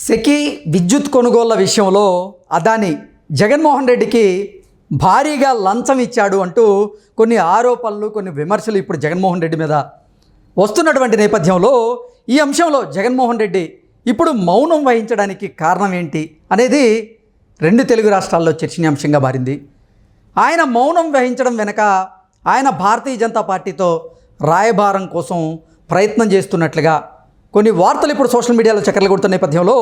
SECI విద్యుత్ కొనుగోళ్ల విషయంలో అదాని జగన్మోహన్ రెడ్డికి భారీగా లంచం ఇచ్చాడు అంటూ కొన్ని ఆరోపణలు కొన్ని విమర్శలు ఇప్పుడు జగన్మోహన్ రెడ్డి మీద వస్తున్నటువంటి నేపథ్యంలో ఈ అంశంలో జగన్మోహన్ రెడ్డి ఇప్పుడు మౌనం వహించడానికి కారణం ఏంటి అనేది రెండు తెలుగు రాష్ట్రాల్లో చర్చనీయాంశంగా మారింది. ఆయన మౌనం వహించడం వెనక ఆయన భారతీయ జనతా పార్టీతో రాయబారం కోసం ప్రయత్నం చేస్తున్నట్లుగా కొన్ని వార్తలు ఇప్పుడు సోషల్ మీడియాలో చక్కర్లు కొడుతున్న నేపథ్యంలో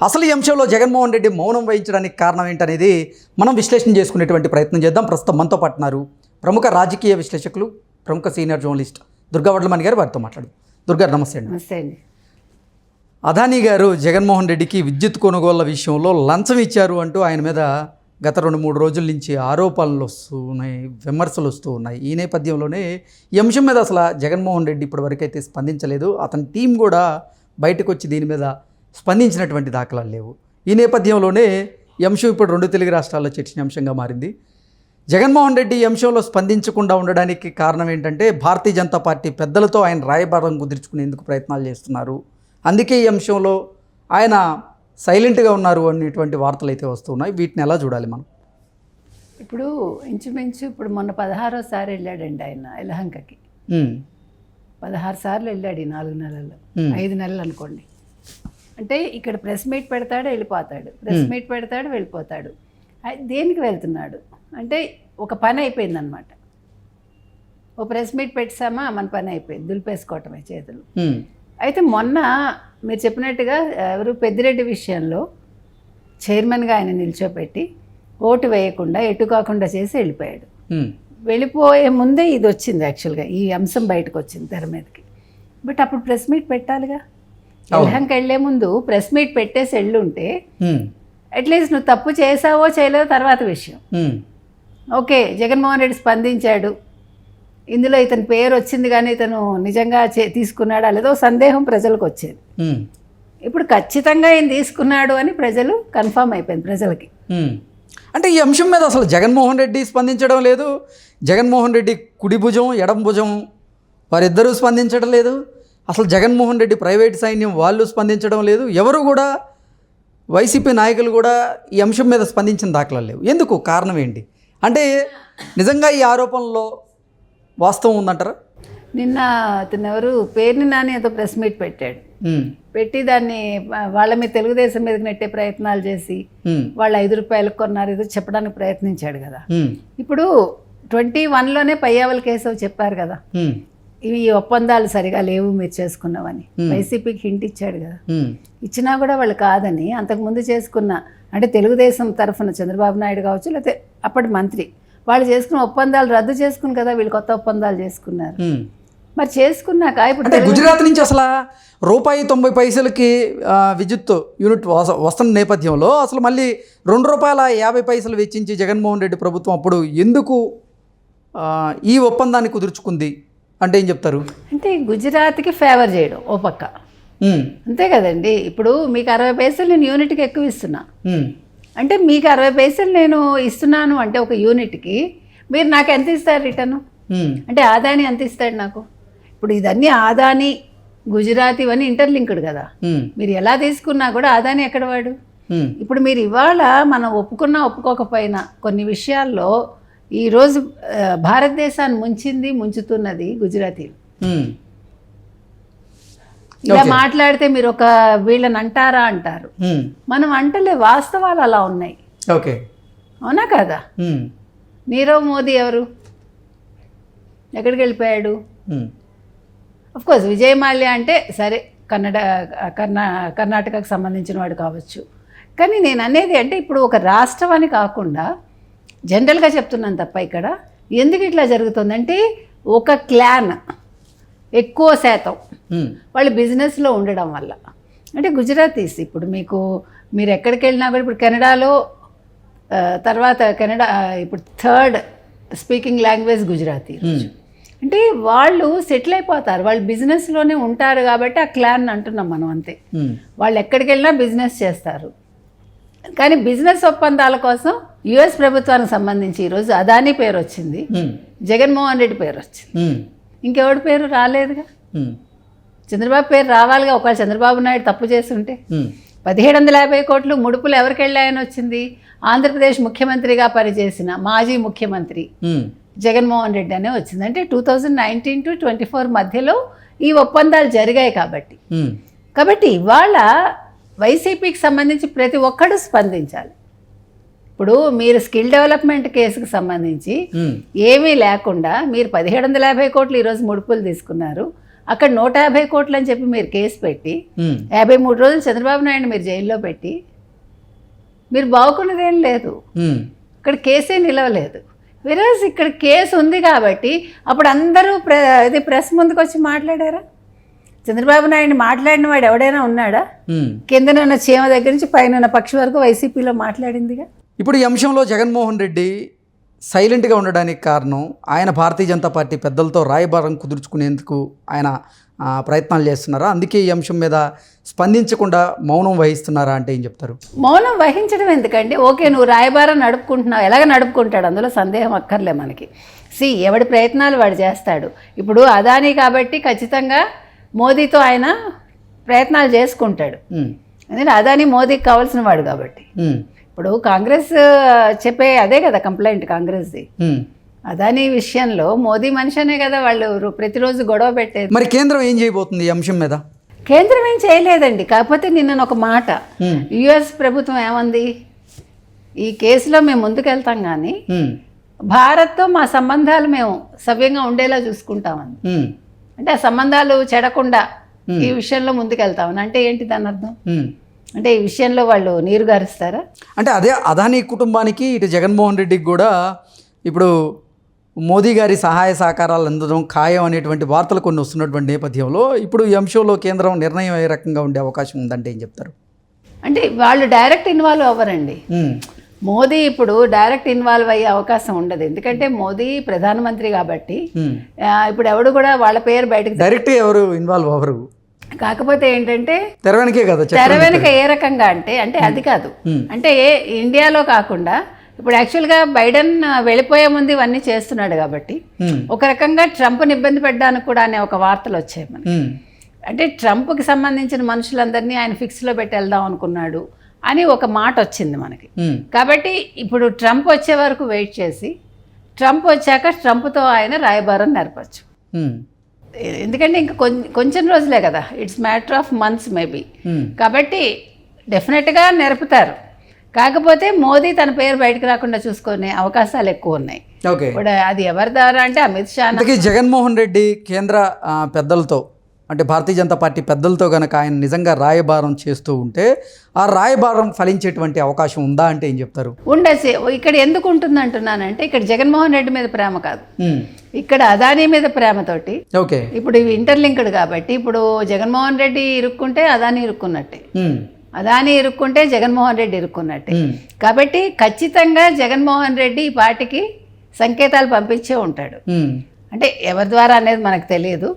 అసలు ఈ అంశంలో జగన్మోహన్ రెడ్డి మౌనం వహించడానికి కారణం ఏంటనేది మనం విశ్లేషణ చేసుకునేటువంటి ప్రయత్నం చేద్దాం. ప్రస్తుతం మనతో పాటున్నారు ప్రముఖ రాజకీయ విశ్లేషకులు, ప్రముఖ సీనియర్ జర్నలిస్ట్ దుర్గా వడ్లమణి గారు. వారితో మాట్లాడు. దుర్గా, నమస్తే అండి. నమస్తే అండి. అదానీ గారు జగన్మోహన్ రెడ్డికి విద్యుత్ కొనుగోళ్ల విషయంలో లంచం ఇచ్చారు అంటూ ఆయన మీద గత 2-3 రోజుల నుంచి ఆరోపణలు వస్తున్నాయి, విమర్శలు వస్తూ ఉన్నాయి. ఈ నేపథ్యంలోనే ఈ అంశం మీద అసలు జగన్మోహన్ రెడ్డి ఇప్పటివరకైతే స్పందించలేదు. అతని టీం కూడా బయటకు వచ్చి దీని మీద స్పందించినటువంటి దాఖలాలు లేవు. ఈ నేపథ్యంలోనే ఈ అంశం ఇప్పుడు రెండు తెలుగు రాష్ట్రాల్లో చర్చనీయాంశంగా మారింది. జగన్మోహన్ రెడ్డి ఈ అంశంలో స్పందించకుండా ఉండడానికి కారణం ఏంటంటే భారతీయ జనతా పార్టీ పెద్దలతో ఆయన రాయబారం కుదుర్చుకునేందుకు ప్రయత్నాలు చేస్తున్నారు, అందుకే ఈ అంశంలో ఆయన సైలెంట్గా ఉన్నారు అనేటువంటి వార్తలు అయితే వస్తున్నాయి. వీటిని ఎలా చూడాలి మనం? ఇప్పుడు ఇంచుమించు ఇప్పుడు మొన్న 16వ వెళ్ళాడండి ఆయన యలహంకకి. 16 సార్లు వెళ్ళాడు ఈ 4 నెలల్లో, 5 నెలలు అనుకోండి. అంటే ఇక్కడ ప్రెస్ మీట్ పెడతాడు, వెళ్ళిపోతాడు, ప్రెస్ మీట్ పెడతాడు, వెళ్ళిపోతాడు. దేనికి వెళ్తున్నాడు అంటే ఒక పని అయిపోయిందనమాట. ఓ ప్రెస్ మీట్ పెట్టామా, మన పని అయిపోయింది, దులిపేసుకోవటమే చేతులు. అయితే మొన్న మీరు చెప్పినట్టుగా ఎవరు పెద్దిరెడ్డి విషయంలో చైర్మన్గా ఆయన నిల్చోపెట్టి ఓటు వేయకుండా ఎటు కాకుండా చేసి వెళ్ళిపోయాడు. వెళ్ళిపోయే ముందే ఇది వచ్చింది, యాక్చువల్గా ఈ అంశం బయటకు వచ్చింది తెర మీదకి. బట్ అప్పుడు ప్రెస్ మీట్ పెట్టాలిగా. యలహంక వెళ్లే ముందు ప్రెస్ మీట్ పెట్టేసి వెళ్ళుంటే అట్లీస్ట్ నువ్వు తప్పు చేసావో చేయలేదో తర్వాత విషయం. ఓకే, జగన్మోహన్ రెడ్డి స్పందించాడు, ఇందులో ఇతని పేరు వచ్చింది కానీ ఇతను నిజంగా తీసుకున్నాడా లేదో సందేహం ప్రజలకు వచ్చేది. ఇప్పుడు ఖచ్చితంగా ఈయన తీసుకున్నాడు అని ప్రజలు కన్ఫర్మ్ అయిపోయింది ప్రజలకి. అంటే ఈ అంశం మీద అసలు జగన్మోహన్ రెడ్డి స్పందించడం లేదు, జగన్మోహన్ రెడ్డి కుడి భుజం ఎడం భుజం వారిద్దరూ స్పందించడం లేదు, అసలు జగన్మోహన్ రెడ్డి ప్రైవేట్ సైన్యం వాళ్ళు స్పందించడం లేదు, ఎవరు కూడా వైసీపీ నాయకులు కూడా ఈ అంశం మీద స్పందించిన దాఖలాలు లేవు. ఎందుకు? కారణం ఏంటి? అంటే నిజంగా ఈ ఆరోపణలో వాస్తవం ఉందంటారా? నిన్న అతను ఎవరు పేరుని నాని ఏదో ప్రెస్ మీట్ పెట్టాడు, పెట్టి దాన్ని వాళ్ళ మీద తెలుగుదేశం మీదకి నెట్టే ప్రయత్నాలు చేసి వాళ్ళు 5 రూపాయలకు కొన్నారు ఏదో చెప్పడానికి ప్రయత్నించాడు కదా. ఇప్పుడు 21లోనే పయ్యావల కేశవ్ చెప్పారు కదా, ఇవి ఒప్పందాలు సరిగా లేవు మీరు చేసుకున్నావని. వైసీపీకి హింట్ ఇచ్చాడు కదా. ఇచ్చినా కూడా వాళ్ళు కాదని అంతకుముందు చేసుకున్న, అంటే తెలుగుదేశం తరఫున చంద్రబాబు నాయుడు కావచ్చు లేకపోతే అప్పటి మంత్రి, వాళ్ళు చేసుకున్న ఒప్పందాలు రద్దు చేసుకుని కదా వీళ్ళు కొత్త ఒప్పందాలు చేసుకున్నారు. మరి చేసుకున్నాక ఇప్పుడు గుజరాత్ నుంచి అసలు ₹1.90 విద్యుత్ యూనిట్ వస్తున్న నేపథ్యంలో అసలు మళ్ళీ ₹2.50 వెచ్చించి జగన్మోహన్ రెడ్డి ప్రభుత్వం అప్పుడు ఎందుకు ఈ ఒప్పందాన్ని కుదుర్చుకుంది అంటే ఏం చెప్తారు? అంటే గుజరాత్కి ఫేవర్ చేయడం ఓ పక్క, అంతే కదండి. ఇప్పుడు మీకు 60 పైసలు నేను యూనిట్కి ఎక్కువ ఇస్తున్నా అంటే మీకు 60 పైసలు నేను ఇస్తున్నాను అంటే ఒక యూనిట్కి మీరు నాకు ఎంత ఇస్తారు రిటర్ను? అంటే ఆదాని ఎంత ఇస్తాడు నాకు? ఇప్పుడు ఇదన్నీ ఆదాని గుజరాత్ ఇవన్నీ ఇంటర్లింక్డ్ కదా. మీరు ఎలా తీసుకున్నా కూడా ఆదాని ఎక్కడ వాడు? ఇప్పుడు మీరు ఇవాళ మనం ఒప్పుకున్నా ఒప్పుకోకపోయినా కొన్ని విషయాల్లో ఈరోజు భారతదేశాన్ని ముంచుతున్నది గుజరాతీలు. ఇలా మాట్లాడితే మీరు ఒక వీళ్ళని అంటారా అంటారు, మనం అంటలే, వాస్తవాలు అలా ఉన్నాయి. ఓకే, అవునా కదా? నీరవ్ మోదీ ఎవరు? ఎక్కడికి వెళ్ళిపోయాడు? అఫ్కోర్స్ విజయ్ మాల్యా అంటే సరే కర్ణాటకకు సంబంధించిన వాడు కావచ్చు, కానీ నేను అనేది అంటే ఇప్పుడు ఒక రాష్ట్రం అని కాకుండా జనరల్గా చెప్తున్నాను తప్ప ఇక్కడ ఎందుకు ఇట్లా జరుగుతుందంటే ఒక క్లాన్ ఎక్కువ శాతం వాళ్ళు బిజినెస్లో ఉండడం వల్ల. అంటే గుజరాతీస్ ఇప్పుడు మీరు ఎక్కడికి వెళ్ళినా కూడా ఇప్పుడు కెనడాలో తర్వాత కెనడా ఇప్పుడు 3rd స్పీకింగ్ లాంగ్వేజ్ గుజరాతీ. అంటే వాళ్ళు సెటిల్ అయిపోతారు, వాళ్ళు బిజినెస్లోనే ఉంటారు కాబట్టి ఆ క్లాన్ అంటున్నాం మనం, అంతే. వాళ్ళు ఎక్కడికి వెళ్ళినా బిజినెస్ చేస్తారు. కానీ బిజినెస్ ఒప్పందాల కోసం యుఎస్ ప్రభుత్వానికి సంబంధించి ఈరోజు అదానీ పేరు వచ్చింది, జగన్మోహన్ రెడ్డి పేరు వచ్చింది, ఇంకెవడి పేరు రాలేదుగా. చంద్రబాబు పేరు రావాలిగా, ఒకవేళ చంద్రబాబు నాయుడు తప్పు చేస్తుంటే. 1750 కోట్లు ముడుపులు ఎవరికి వెళ్ళాయని వచ్చింది? ఆంధ్రప్రదేశ్ ముఖ్యమంత్రిగా పనిచేసిన మాజీ ముఖ్యమంత్రి జగన్మోహన్ రెడ్డి అనే వచ్చింది. అంటే 2019 to 24 మధ్యలో ఈ ఒప్పందాలు జరిగాయి కాబట్టి ఇవాళ వైసీపీకి సంబంధించి ప్రతి ఒక్కడు స్పందించాలి. ఇప్పుడు మీరు స్కిల్ డెవలప్మెంట్ కేసుకు సంబంధించి ఏమీ లేకుండా మీరు 1750 కోట్లు ఈరోజు ముడుపులు తీసుకున్నారు. అక్కడ 150 కోట్లు అని చెప్పి మీరు కేసు పెట్టి 53 రోజులు చంద్రబాబు నాయుడు మీరు జైల్లో పెట్టి మీరు బాగుకున్నదేం లేదు. ఇక్కడ కేసే నిలవలేదు. విరాజ్ ఇక్కడ కేసు ఉంది కాబట్టి అప్పుడు అందరూ ప్రెస్ ముందుకు వచ్చి మాట్లాడారా? చంద్రబాబు నాయుడు మాట్లాడిన వాడు ఎవడైనా ఉన్నాడా? కిందనున్న చీమ దగ్గర నుంచి పైన పక్షి వరకు వైసీపీలో మాట్లాడిందిగా. ఇప్పుడు ఈ అంశంలో జగన్మోహన్ రెడ్డి సైలెంట్గా ఉండడానికి కారణం ఆయన భారతీయ జనతా పార్టీ పెద్దలతో రాయబారం కుదుర్చుకునేందుకు ఆయన ప్రయత్నాలు చేస్తున్నారా? అందుకే ఈ అంశం మీద స్పందించకుండా మౌనం వహిస్తున్నారా అంటే ఏం చెప్తారు? మౌనం వహించడం ఎందుకండి? ఓకే, నువ్వు రాయబారం నడుపుకుంటున్నావు, ఎలాగ నడుపుకుంటాడు, అందులో సందేహం అక్కర్లే మనకి. ఎవడి ప్రయత్నాలు వాడు చేస్తాడు. ఇప్పుడు అదానీ కాబట్టి ఖచ్చితంగా మోదీతో ఆయన ప్రయత్నాలు చేసుకుంటాడు. ఎందుకంటే అదానీ మోదీకి కావాల్సిన వాడు కాబట్టి. ఇప్పుడు కాంగ్రెస్ చెప్పే అదే కదా కంప్లైంట్ కాంగ్రెస్ది. అదానీ విషయంలో మోదీ మనిషినే కదా వాళ్ళు ప్రతిరోజు గొడవ పెట్టేది. మరి కేంద్రం ఏం చేయబోతుంది ఈ అంశం మీద? కేంద్రం ఏం చేయలేదండి. కాకపోతే నిన్న ఒక మాట యుఎస్ ప్రభుత్వం ఏమంది, ఈ కేసులో మేము ముందుకెళ్తాం కానీ భారత్తో మా సంబంధాలు మేము సవ్యంగా ఉండేలా చూసుకుంటామని. అంటే ఆ సంబంధాలు చెడకుండా ఈ విషయంలో ముందుకెళ్తామని. అంటే ఏంటి దాని అర్థం? అంటే ఈ విషయంలో వాళ్ళు నీరు గారుస్తారా? అంటే అదే అదానీ కుటుంబానికి ఇటు జగన్మోహన్ రెడ్డికి కూడా ఇప్పుడు మోదీ గారి సహాయ సహకారాలు అందడం ఖాయం అనేటువంటి వార్తలు కొన్ని వస్తున్నటువంటి నేపథ్యంలో ఇప్పుడు ఈ అంశంలో కేంద్రం నిర్ణయం ఏ రకంగా ఉండే అవకాశం ఉందంటే ఏం చెప్తారు? అంటే వాళ్ళు డైరెక్ట్ ఇన్వాల్వ్ అవ్వరండి. మోదీ ఇప్పుడు డైరెక్ట్ ఇన్వాల్వ్ అయ్యే అవకాశం ఉండదు. ఎందుకంటే మోదీ ప్రధానమంత్రి కాబట్టి ఇప్పుడు ఎవడు కూడా వాళ్ళ పేరు బయటకు డైరెక్ట్ ఎవరు ఇన్వాల్వ్ అవ్వరు. కాకపోతే ఏంటంటే తెర వెనక ఏ రకంగా అంటే అది కాదు. అంటే ఇండియాలో కాకుండా ఇప్పుడు యాక్చువల్గా బైడెన్ వెళ్ళిపోయే ముందు ఇవన్నీ చేస్తున్నాడు కాబట్టి ఒక రకంగా ట్రంప్ని ఇబ్బంది పెట్టడానికి కూడా అనే ఒక వార్తలు వచ్చాయి మనకి. అంటే ట్రంప్కి సంబంధించిన మనుషులందరినీ ఆయన ఫిక్స్లో పెట్టి వెళ్దాం అనుకున్నాడు అని ఒక మాట వచ్చింది మనకి. కాబట్టి ఇప్పుడు ట్రంప్ వచ్చే వరకు వెయిట్ చేసి ట్రంప్ వచ్చాక ట్రంప్తో ఆయన రాయబారం నేర్పచ్చు. ఎందుకంటే ఇంకా కొంచెం రోజులే కదా, it's matter of months maybe. కాబట్టి డెఫినెట్గా నేర్పుతారు. కాకపోతే మోదీ తన పేరు బయటకు రాకుండా చూసుకునే అవకాశాలు ఎక్కువ ఉన్నాయి. ఇప్పుడు అది ఎవరి ద్వారా అంటే అమిత్ షా. జగన్మోహన్ రెడ్డి కేంద్ర పెద్దలతో అంటే భారతీయ జనతా పార్టీ పెద్దలతో కనుక ఆయన నిజంగా రాయబారం చేస్తూ ఉంటే ఆ రాయబారం ఫలించేటువంటి అవకాశం ఉందా అంటే ఏం చెప్తారు? ఉండొచ్చు. ఇక్కడ ఎందుకు ఉంటుంది అంటున్నానంటే ఇక్కడ జగన్మోహన్ రెడ్డి మీద ప్రేమ కాదు, ఇక్కడ అదానీ మీద ప్రేమతోటి. ఓకే, ఇప్పుడు ఇవి ఇంటర్లింక్డ్ కాబట్టి ఇప్పుడు జగన్మోహన్ రెడ్డి ఇరుక్కుంటే అదానీ ఇరుక్కున్నట్టే, అదానీ ఇరుక్కుంటే జగన్మోహన్ రెడ్డి ఇరుక్కున్నట్టే. కాబట్టి ఖచ్చితంగా జగన్మోహన్ రెడ్డి ఈ పార్టీకి సంకేతాలు పంపించే ఉంటాడు. అంటే ఎవరి ద్వారా అనేది మనకు తెలియదు.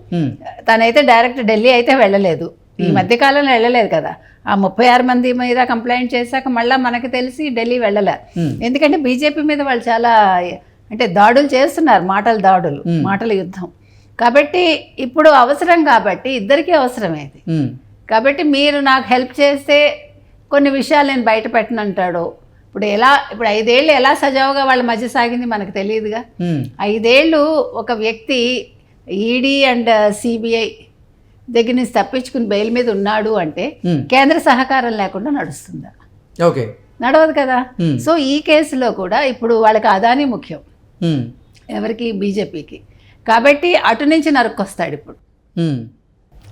తనైతే డైరెక్ట్ ఢిల్లీ అయితే వెళ్ళలేదు, ఈ మధ్యకాలంలో వెళ్ళలేదు కదా. ఆ 36 మంది మీద కంప్లైంట్ చేశాక మళ్ళీ మనకు తెలిసి ఢిల్లీ వెళ్ళలే. ఎందుకంటే బీజేపీ మీద వాళ్ళు చాలా అంటే దాడులు చేస్తున్నారు, మాటల యుద్ధం. కాబట్టి ఇప్పుడు అవసరం కాబట్టి ఇద్దరికీ అవసరమేది. కాబట్టి మీరు నాకు హెల్ప్ చేస్తే కొన్ని విషయాలు నేను బయట పెట్టనంటాడు. ఇప్పుడు 5 ఏళ్ళు ఎలా సజావుగా వాళ్ళ మధ్య సాగింది మనకు తెలియదుగా. 5 ఏళ్ళు ఒక వ్యక్తి ఈడీ అండ్ సిబిఐ దగ్గర నుంచి తప్పించుకుని బెయిల్ మీద ఉన్నాడు అంటే కేంద్ర సహకారం లేకుండా నడుస్తుందా? ఓకే, నడవదు కదా. సో ఈ కేసులో కూడా ఇప్పుడు వాళ్ళకి అదానీ ముఖ్యం, ఎవరికి? బీజేపీకి. కాబట్టి అటు నుంచి నరుక్కొస్తాడు ఇప్పుడు.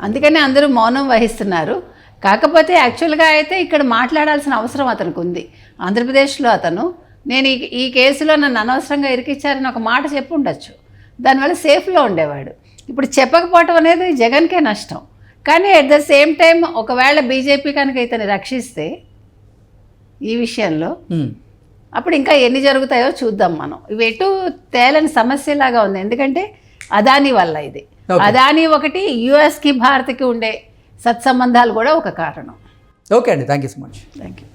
అందుకని అందరూ మౌనం వహిస్తున్నారు. కాకపోతే యాక్చువల్గా అయితే ఇక్కడ మాట్లాడాల్సిన అవసరం అతనికి ఉంది. ఆంధ్రప్రదేశ్లో అతను నేను ఈ కేసులో నన్ను అనవసరంగా ఇరికిచ్చారని ఒక మాట చెప్పి ఉండొచ్చు, దానివల్ల సేఫ్లో ఉండేవాడు. ఇప్పుడు చెప్పకపోవటం అనేది జగన్కే నష్టం. కానీ అట్ ద సేమ్ టైం ఒకవేళ బీజేపీ కనుక ఇతన్ని రక్షిస్తే ఈ విషయంలో అప్పుడు ఇంకా ఎన్ని జరుగుతాయో చూద్దాం మనం. ఇవి ఎటు తేలని సమస్యలాగా ఉంది. ఎందుకంటే అదానీ వల్ల ఇది. అదానీ ఒకటి, యుఎస్కి భారత్కి ఉండే సత్సంబంధాలు కూడా ఒక కారణం. ఓకే అండి, thank you so much. Thank you.